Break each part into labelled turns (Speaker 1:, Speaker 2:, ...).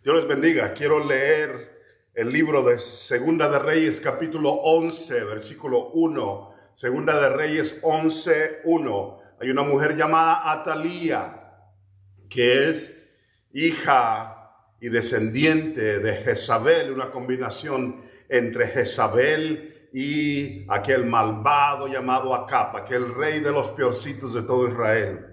Speaker 1: Dios les bendiga. Quiero leer el libro de Segunda de Reyes, capítulo 11, versículo 1. Segunda de Reyes 11, 1. Hay una mujer llamada Atalía, que es hija y descendiente de Jezabel, una combinación entre Jezabel y aquel malvado llamado Acab, aquel rey de los peorcitos de todo Israel.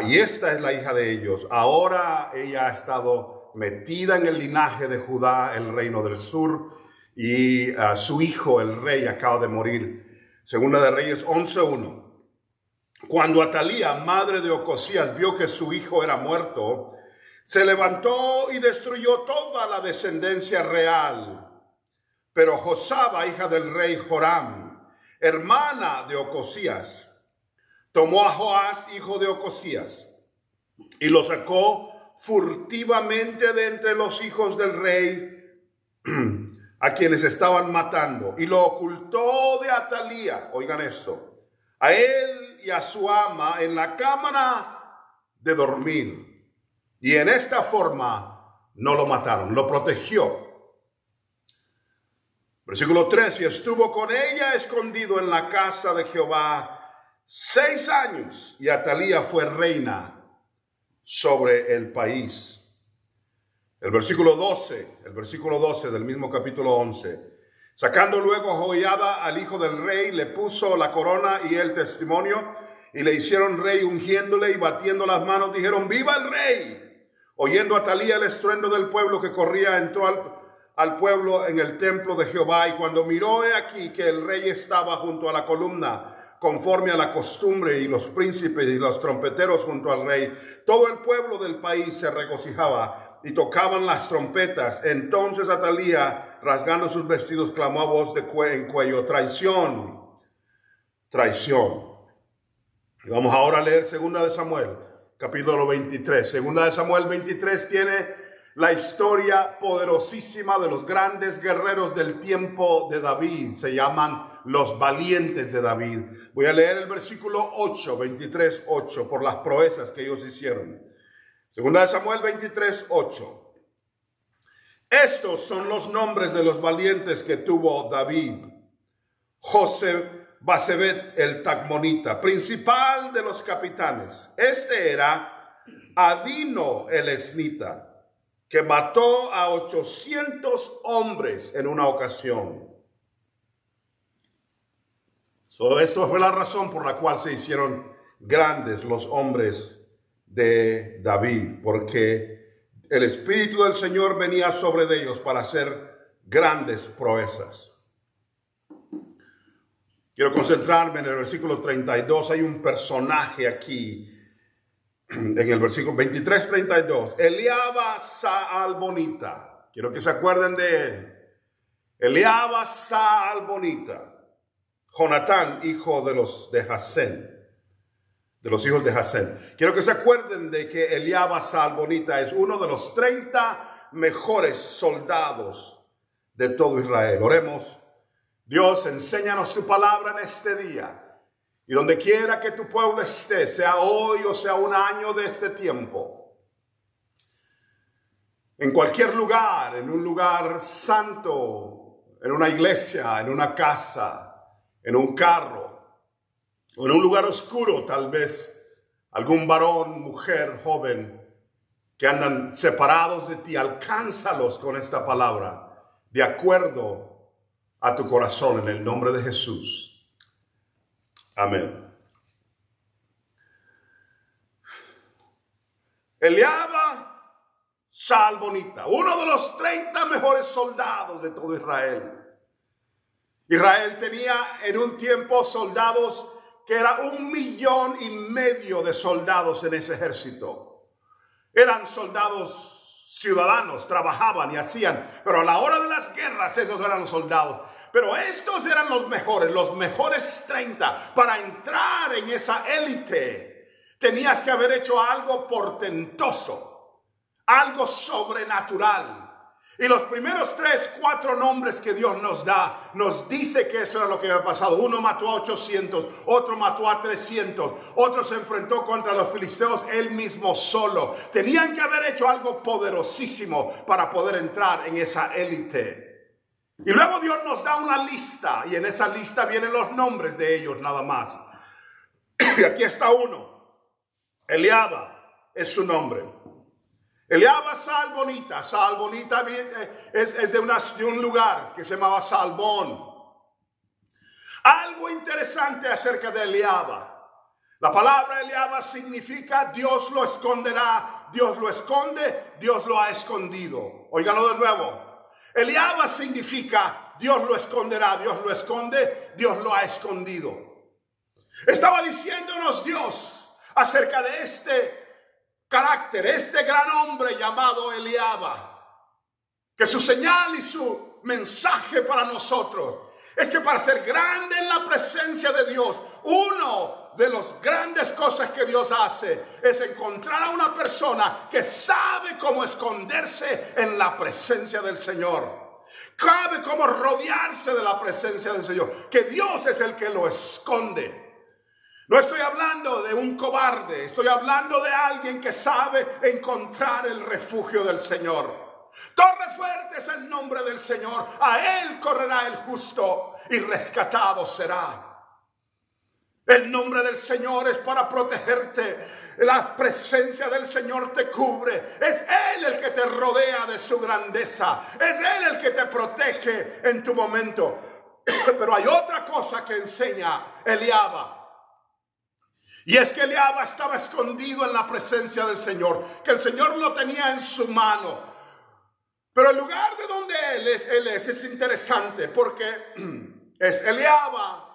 Speaker 1: Y esta es la hija de ellos. Ahora ella ha estado metida en el linaje de Judá, el reino del sur, y su hijo, el rey, acaba de morir. Segunda de Reyes 11:1. Cuando Atalía, madre de Ocosías, vio que su hijo era muerto, se levantó y destruyó toda la descendencia real. Pero Josaba, hija del rey Joram, hermana de Ocosías, tomó a Joás, hijo de Ocosías, y lo sacó furtivamente de entre los hijos del rey a quienes estaban matando, y lo ocultó de Atalía, oigan esto, a él y a su ama en la cámara de dormir. Y en esta forma no lo mataron, lo protegió. Versículo 3, y estuvo con ella escondido en la casa de Jehová 6 años, y Atalía fue reina sobre el país. El versículo 12 del mismo capítulo 11. Sacando luego Joiada al hijo del rey, le puso la corona y el testimonio, y le hicieron rey, ungiéndole y batiendo las manos, dijeron: ¡viva el rey! Oyendo Atalía el estruendo del pueblo que corría, entró al pueblo en el templo de Jehová, y cuando miró, he aquí que el rey estaba junto a la columna, conforme a la costumbre, y los príncipes y los trompeteros junto al rey. Todo el pueblo del país se regocijaba y tocaban las trompetas. Entonces Atalía, rasgando sus vestidos, clamó a voz en cuello: traición, traición. Y vamos ahora a leer Segunda de Samuel, capítulo 23. Segunda de Samuel 23 tiene la historia poderosísima de los grandes guerreros del tiempo de David. Se llaman los valientes de David. Voy a leer el versículo 8, 23, 8, por las proezas que ellos hicieron. Segunda de Samuel 23, 8. Estos son los nombres de los valientes que tuvo David. Basebet el Tacmonita, principal de los capitanes. Este era Adino el Esnita, que mató a 800 hombres en una ocasión. Esto fue la razón por la cual se hicieron grandes los hombres de David, porque el Espíritu del Señor venía sobre ellos para hacer grandes proezas. Quiero concentrarme en el versículo 32. Hay un personaje aquí en el versículo 23, 32. Eliaba Saalbonita. Quiero que se acuerden de él. Eliaba Saalbonita. Jonatán, hijo de los hijos de Jasén. Quiero que se acuerden de que Eliaba Saalbonita es uno de los 30 mejores soldados de todo Israel. Oremos. Dios, enséñanos tu palabra en este día. Y donde quiera que tu pueblo esté, sea hoy o sea un año de este tiempo, en cualquier lugar, en un lugar santo, en una iglesia, en una casa, en un carro, o en un lugar oscuro, tal vez algún varón, mujer, joven, que andan separados de ti, alcánzalos con esta palabra, de acuerdo a tu corazón, en el nombre de Jesús. Amén. Eliaba Saalbonita, uno de los 30 mejores soldados de todo Israel. Israel tenía en un tiempo soldados que era 1,5 millones de soldados en ese ejército. Eran soldados ciudadanos, trabajaban y hacían, pero a la hora de las guerras esos eran los soldados. Pero estos eran los mejores 30. Para entrar en esa élite tenías que haber hecho algo portentoso, algo sobrenatural. Y los primeros 3, 4 nombres que Dios nos da, nos dice que eso era lo que había pasado. Uno mató a 800, otro mató a 300, otro se enfrentó contra los filisteos él mismo solo. Tenían que haber hecho algo poderosísimo para poder entrar en esa élite. Y luego Dios nos da una lista, y en esa lista vienen los nombres de ellos nada más. Y aquí está uno. Eliaba es su nombre. Eliaba Saalbonita. Saalbonita es de un lugar que se llamaba Saalbón. Algo interesante acerca de Eliaba. La palabra Eliaba significa Dios lo esconderá, Dios lo esconde, Dios lo ha escondido. Óigalo de nuevo. Eliaba significa Dios lo esconderá, Dios lo esconde, Dios lo ha escondido. Estaba diciéndonos Dios acerca de este carácter, este gran hombre llamado Eliaba, que su señal y su mensaje para nosotros es que para ser grande en la presencia de Dios, uno de las grandes cosas que Dios hace es encontrar a una persona que sabe cómo esconderse en la presencia del Señor. Sabe cómo rodearse de la presencia del Señor, que Dios es el que lo esconde. No estoy hablando de un cobarde, estoy hablando de alguien que sabe encontrar el refugio del Señor. Torre fuerte es el nombre del Señor, a él correrá el justo y rescatado será. El nombre del Señor es para protegerte, la presencia del Señor te cubre, es Él el que te rodea de su grandeza, es Él el que te protege en tu momento. Pero hay otra cosa que enseña Eliaba. Y es que Eliaba estaba escondido en la presencia del Señor, que el Señor lo tenía en su mano. Pero el lugar de donde él es interesante, porque es Eliaba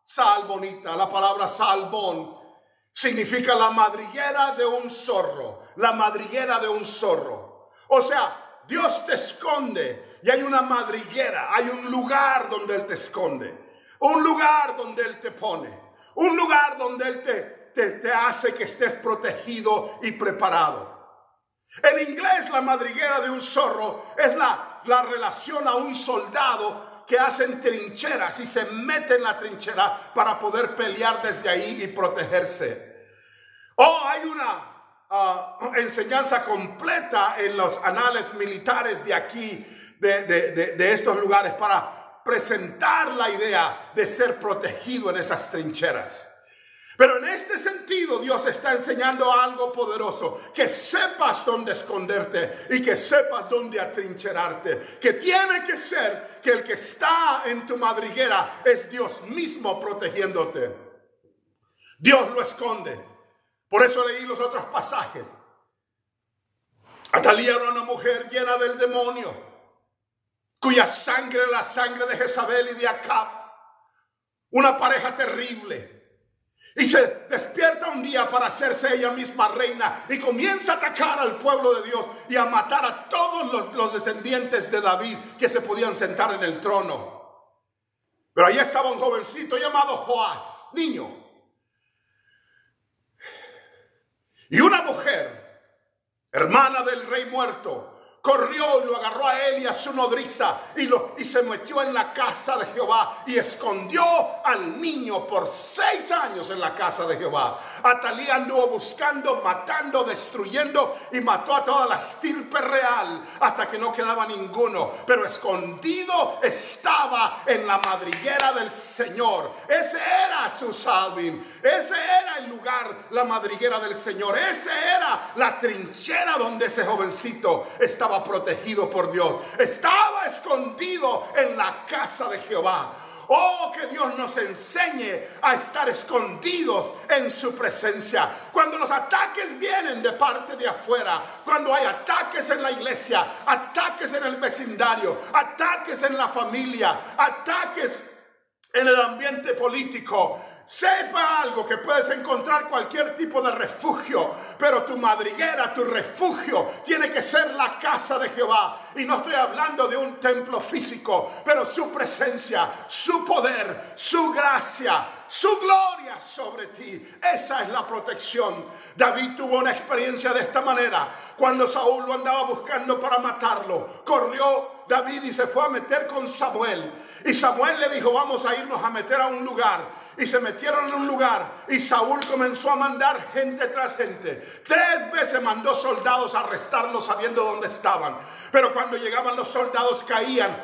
Speaker 1: Saalbonita. La palabra Saalbón significa la madriguera de un zorro, la madriguera de un zorro. O sea, Dios te esconde y hay una madriguera, hay un lugar donde Él te esconde, un lugar donde Él te pone. Un lugar donde Él te hace que estés protegido y preparado. En inglés, la madriguera de un zorro es la relación a un soldado que hacen trincheras y se mete en la trinchera para poder pelear desde ahí y protegerse. Hay una enseñanza completa en los anales militares de aquí, de estos lugares, para presentar la idea de ser protegido en esas trincheras. Pero en este sentido Dios está enseñando algo poderoso, que sepas dónde esconderte y que sepas dónde atrincherarte, que tiene que ser que el que está en tu madriguera es Dios mismo protegiéndote. Dios lo esconde. Por eso leí los otros pasajes. Atalía era una mujer llena del demonio, cuya sangre era la sangre de Jezabel y de Acab, una pareja terrible. Y se despierta un día para hacerse ella misma reina y comienza a atacar al pueblo de Dios y a matar a todos los descendientes de David que se podían sentar en el trono. Pero allí estaba un jovencito llamado Joás, niño. Y una mujer, hermana del rey muerto, corrió y lo agarró a él y a su nodriza y se metió en la casa de Jehová y escondió al niño por 6 años en la casa de Jehová. Atalía anduvo buscando, matando, destruyendo y mató a toda la estirpe real hasta que no quedaba ninguno. Pero escondido estaba en la madriguera del Señor. Ese era su Salvin. Ese era el lugar, la madriguera del Señor. Ese era la trinchera donde ese jovencito estaba protegido por Dios. Estaba escondido en la casa de Jehová. Oh, que Dios nos enseñe a estar escondidos en su presencia. Cuando los ataques vienen de parte de afuera, cuando hay ataques en la iglesia, ataques en el vecindario, ataques en la familia, ataques en el ambiente político, sepa algo, que puedes encontrar cualquier tipo de refugio, pero tu madriguera, tu refugio tiene que ser la casa de Jehová. Y no estoy hablando de un templo físico, pero su presencia, su poder, su gracia, su gloria sobre ti. Esa es la protección. David tuvo una experiencia de esta manera. Cuando Saúl lo andaba buscando para matarlo, corrió David y se fue a meter con Samuel. Y Samuel le dijo, vamos a irnos a meter a un lugar. Y se metieron en un lugar. Y Saúl comenzó a mandar gente tras gente. 3 veces mandó soldados a arrestarlos sabiendo dónde estaban. Pero cuando llegaban los soldados caían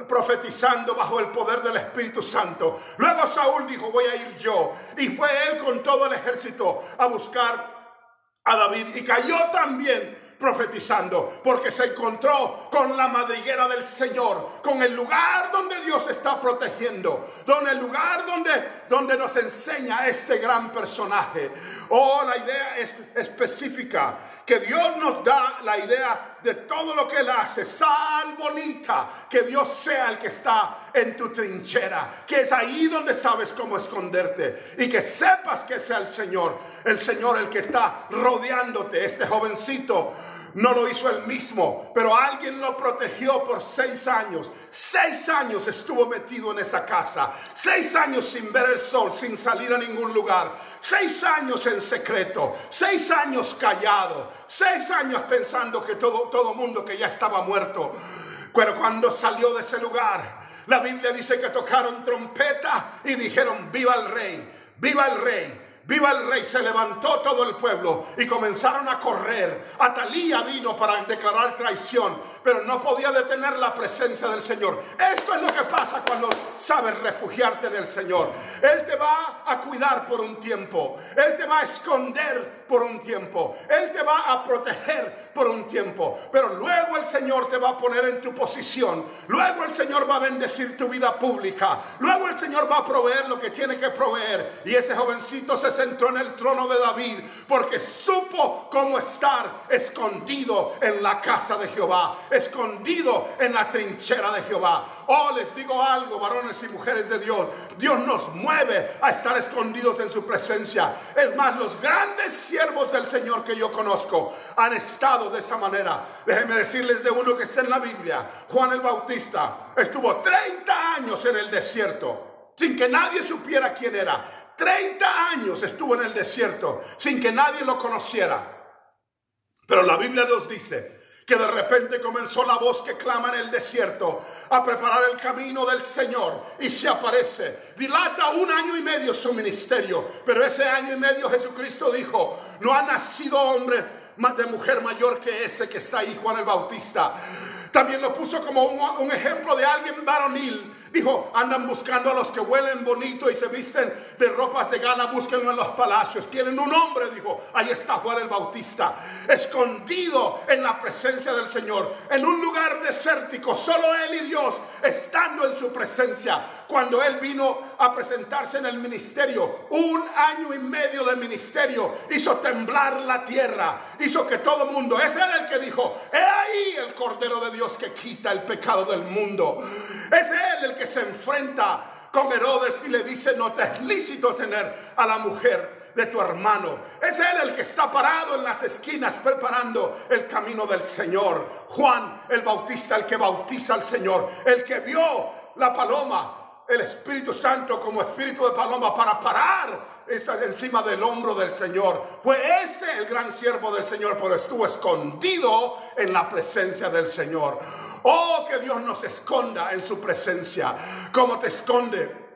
Speaker 1: profetizando bajo el poder del Espíritu Santo. Luego Saúl dijo, voy a ir yo. Y fue él con todo el ejército a buscar a David. Y cayó también profetizando, porque se encontró con la madriguera del Señor, con el lugar donde Dios está protegiendo, con el lugar donde nos enseña este gran personaje. La idea es específica, que Dios nos da la idea de todo lo que Él hace. Salmonita, que Dios sea el que está en tu trinchera, que es ahí donde sabes cómo esconderte, y que sepas que sea el Señor el que está rodeándote. Este jovencito no lo hizo él mismo, pero alguien lo protegió por 6 años. 6 años estuvo metido en esa casa. 6 años sin ver el sol, sin salir a ningún lugar. 6 años en secreto. 6 años callado. 6 años pensando que todo mundo que ya estaba muerto. Pero cuando salió de ese lugar, la Biblia dice que tocaron trompeta y dijeron, viva el rey, viva el rey. ¡Viva el rey! Se levantó todo el pueblo y comenzaron a correr. Atalía vino para declarar traición, pero no podía detener la presencia del Señor. Esto es lo que pasa cuando sabes refugiarte en el Señor. Él te va a cuidar por un tiempo. Él te va a esconder por un tiempo. Él te va a proteger por un tiempo. Pero luego el Señor te va a poner en tu posición. Luego el Señor va a bendecir tu vida pública. Luego el Señor va a proveer lo que tiene que proveer. Y ese jovencito se sentó en el trono de David porque supo cómo estar escondido en la casa de Jehová, escondido en la trinchera de Jehová. Les digo algo, varones y mujeres de Dios, Dios nos mueve a estar escondidos en su presencia. Es más, los grandes siervos del Señor que yo conozco han estado de esa manera. Déjenme decirles de uno que está en la Biblia. Juan el Bautista estuvo 30 años en el desierto sin que nadie supiera quién era. 30 años estuvo en el desierto sin que nadie lo conociera. Pero la Biblia nos dice que de repente comenzó la voz que clama en el desierto a preparar el camino del Señor, y se aparece. Dilata 1 año y medio su ministerio, pero ese año y medio Jesucristo dijo, no ha nacido hombre de mujer mayor que ese que está ahí, Juan el Bautista. También lo puso como un ejemplo de alguien varonil. Dijo, andan buscando a los que huelen bonito y se visten de ropas de gala, búsquenlo en los palacios. Quieren un hombre, dijo, ahí está Juan el Bautista, escondido en la presencia del Señor, en un lugar desértico, solo él y Dios, estando en su presencia. Cuando él vino a presentarse en el ministerio, 1 año y medio de ministerio, hizo temblar la tierra, hizo que todo el mundo, es él el que dijo, he ahí el Cordero de Dios que quita el pecado del mundo. Es él el que se enfrenta con Herodes y le dice, no te es lícito tener a la mujer de tu hermano. Es él el que está parado en las esquinas preparando el camino del Señor. Juan el Bautista, el que bautiza al Señor, el que vio la paloma, el Espíritu Santo como espíritu de paloma para parar encima del hombro del Señor. Fue ese el gran siervo del Señor, pero estuvo escondido en la presencia del Señor. Que Dios nos esconda en su presencia. ¿Cómo te esconde?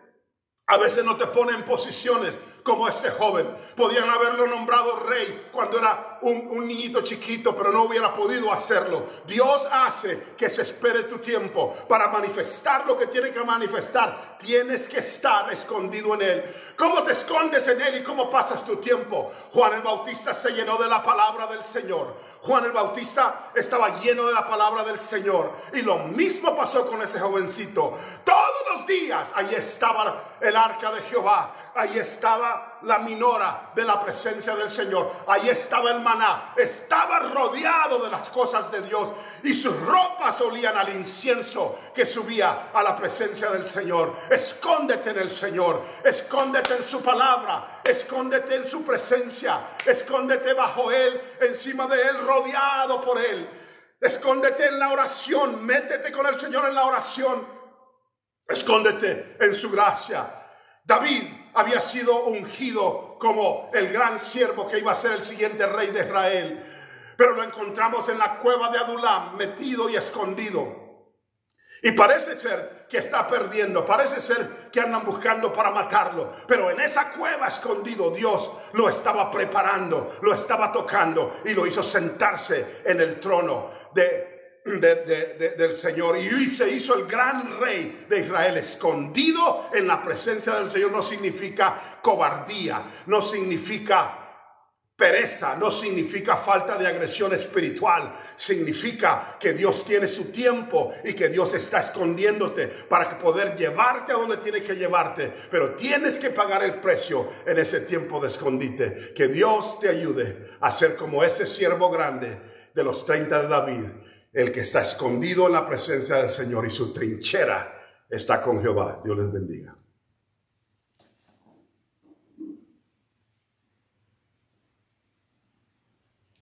Speaker 1: A veces no te pone en posiciones como este joven. Podían haberlo nombrado rey cuando era un niñito chiquito, pero no hubiera podido hacerlo. Dios hace que se espere tu tiempo para manifestar lo que tiene que manifestar. Tienes que estar escondido en Él. ¿Cómo te escondes en Él y cómo pasas tu tiempo? Juan el Bautista se llenó de la palabra del Señor. Juan el Bautista estaba lleno de la palabra del Señor. Y lo mismo pasó con ese jovencito. Todos los días ahí estaba el arca de Jehová. Ahí estaba la minora de la presencia del Señor. Ahí estaba el maná. Estaba rodeado de las cosas de Dios. Y sus ropas olían al incienso que subía a la presencia del Señor. Escóndete en el Señor. Escóndete en su palabra. Escóndete en su presencia. Escóndete bajo Él, encima de Él, rodeado por Él. Escóndete en la oración. Métete con el Señor en la oración. Escóndete en su gracia. David había sido ungido como el gran siervo que iba a ser el siguiente rey de Israel. Pero lo encontramos en la cueva de Adulam, metido y escondido. Y parece ser que está perdiendo, parece ser que andan buscando para matarlo. Pero en esa cueva escondido Dios lo estaba preparando, lo estaba tocando y lo hizo sentarse en el trono del Señor. Y se hizo el gran rey de Israel. Escondido en la presencia del Señor no significa cobardía, no significa pereza, no significa falta de agresión espiritual. Significa que Dios tiene su tiempo y que Dios está escondiéndote para poder llevarte a donde tiene que llevarte. Pero tienes que pagar el precio en ese tiempo de escondite. Que Dios te ayude a ser como ese siervo grande de los 30 de David, el que está escondido en la presencia del Señor y su trinchera está con Jehová. Dios les bendiga.